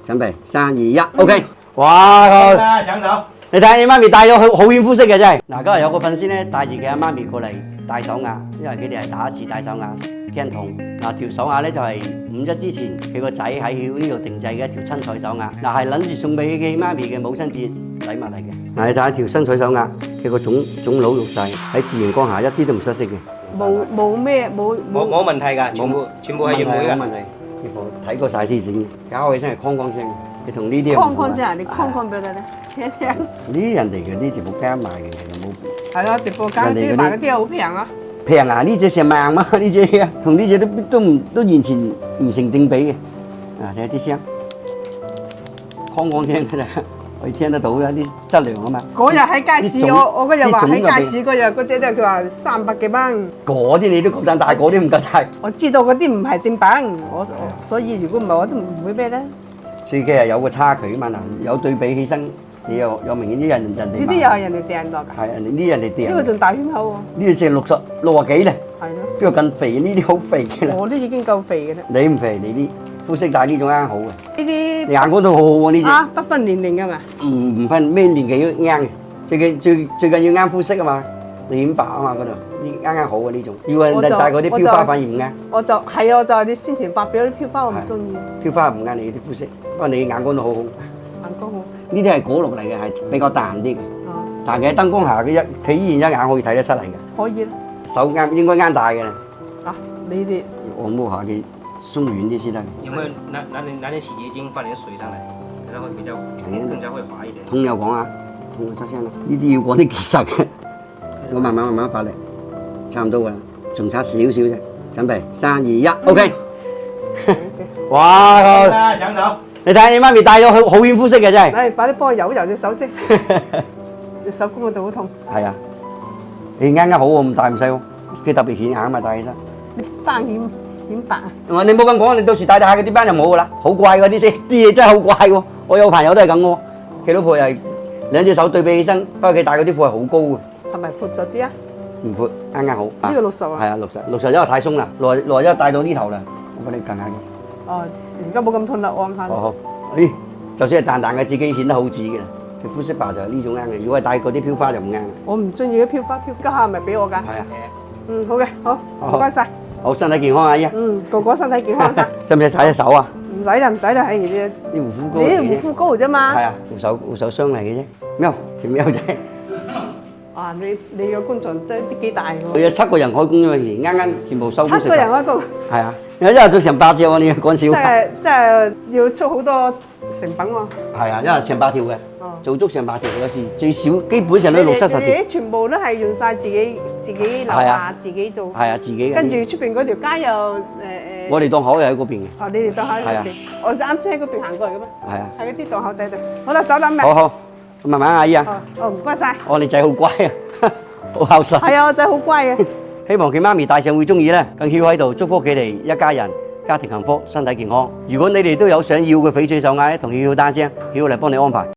準備3、2、1，OK。哇！上手。你睇你媽咪戴咗好顯膚色嘅真係。嗱，今日有個粉絲咧帶住佢阿媽咪過嚟戴手鐲，因為佢哋係第一次戴手鐲，驚痛。嗱，條手鐲咧就係5·1之前佢個仔喺曉呢度定製嘅一條親彩手鐲。嗱，係諗住送俾佢媽咪嘅母親節禮物嚟嘅。嗱，你睇下條親彩手鐲，佢個種老肉細，喺自然光下一啲都唔失色嘅。冇問題㗎，全部係原味㗎。冇問題，全部睇過晒先整嘅，搞起身係哐哐聲。你同呢啲框聲啊！你框俾佢咧，聽聽。呢啲人哋嘅呢直播間賣嘅，其實冇。係咯，直播間啲賣嗰啲好平啊！平啊！呢隻成萬嘛，呢隻啊，同呢隻都完全唔成正比嘅。啊，睇下啲聲，哐哐聲㗎咋，可以聽得到啦，啲質量啊嘛。嗰日喺街市，我嗰日話喺街市嗰日嗰隻咧，佢話300幾蚊。嗰啲你都夠膽戴，嗰啲唔夠戴。我知道嗰啲唔係正品，所以如果唔係我都唔會咩咧。所以佢係有個差距啊嘛，嗱，有對比起身，你有明顯啲人哋。呢啲又係人哋訂落㗎。係人哋訂。呢個仲大圈口喎。呢個成60幾咧。係咯。邊個咁肥？呢啲好肥嘅啦。我都已經夠肥嘅啦。你唔肥，你啲膚色戴呢種啱好嘅。呢啲。你眼光都好好喎呢隻。啊，不分年齡㗎嘛。唔分咩年紀都啱嘅，最緊要啱膚色啊嘛，你顯白啊嘛嗰度，呢啱好嘅呢種。如果人哋戴嗰啲飄花反而唔啱。我就係啲宣傳發表啲飄花我唔中意。飄花唔啱你啲膚色，不過你眼光都好好。眼光好。呢啲係果綠嚟嘅，係比較淡啲嘅。但係喺燈光下佢依然一眼可以睇得出嚟嘅。可以啦。手啱應該啱戴嘅。啊，你哋。按摩下佢鬆軟啲先得。有沒有拿點洗潔精放點水上來，然後比較更加會滑一點。痛又講啊，痛就出聲啦。呢啲要講啲技術嘅，我慢慢發力，差唔多㗎啦，仲差少少啫。準備3、2、1，OK。哇！上手。你睇你媽咪戴咗好顯膚色嘅真係。嚟，快啲幫我揉隻手先，隻手公嗰度好痛。係啊，你啱啱好喎，唔大唔細喎，佢特別顯眼啊嘛，戴起身。斑顯白啊！你冇咁講，你到時戴下嗰啲斑就冇㗎啦，好怪嗰啲先，啲嘢真係好怪喎。我有朋友都係咁喎，佢老婆又係2隻手對比起身，不過佢戴嗰啲褲係好高嘅。係咪闊咗啲啊？唔闊，啱好。呢個60啊？係啊，60因為太鬆啦，來一戴到呢頭啦，我幫你近下嘅。哦，而家冇咁痛啦，按翻。好，咦，就算係淡淡嘅，自己顯得好紫嘅啦。佢膚色白就係呢種啱嘅，如果係戴嗰啲飄花就唔啱。我唔中意啲飄花家下咪俾我㗎。係啊。好嘅，好，唔該晒。好，身體健康啊，阿姨。個身體健康㗎。使唔使洗隻手啊？唔使啦，係啲護膚膏。你啲護膚膏啫嘛。係啊，護手霜嚟嘅啫。喵，條喵仔。啊！你個工場真係幾大喎！佢有7個人開工啫嘛，啱全部收工食飯。7個人開工。係啊，一日做成8隻喎，你講笑。真係要出好多成品喎。係啊，一日成8條嘅，做足成8條，有時最少基本上都60、70條。你全部都係用晒自己樓下自己做。係啊，自己嘅。跟住出邊嗰條街又我哋檔口又喺嗰邊嘅。哦，你哋檔口喺嗰邊。我啱先喺嗰邊行過嚟嘅咩？係啊。喺嗰啲檔口仔度。好啦，走啦咪。好。慢慢阿姨啊！唔該晒。你仔好乖啊，好孝順。係啊，我仔好乖啊。希望佢媽咪大上會中意咧，更曉喺度祝福佢哋一家人家庭幸福，身體健康。如果你哋都有想要嘅翡翠手鐲咧，同曉曉單聲，曉曉嚟幫你安排。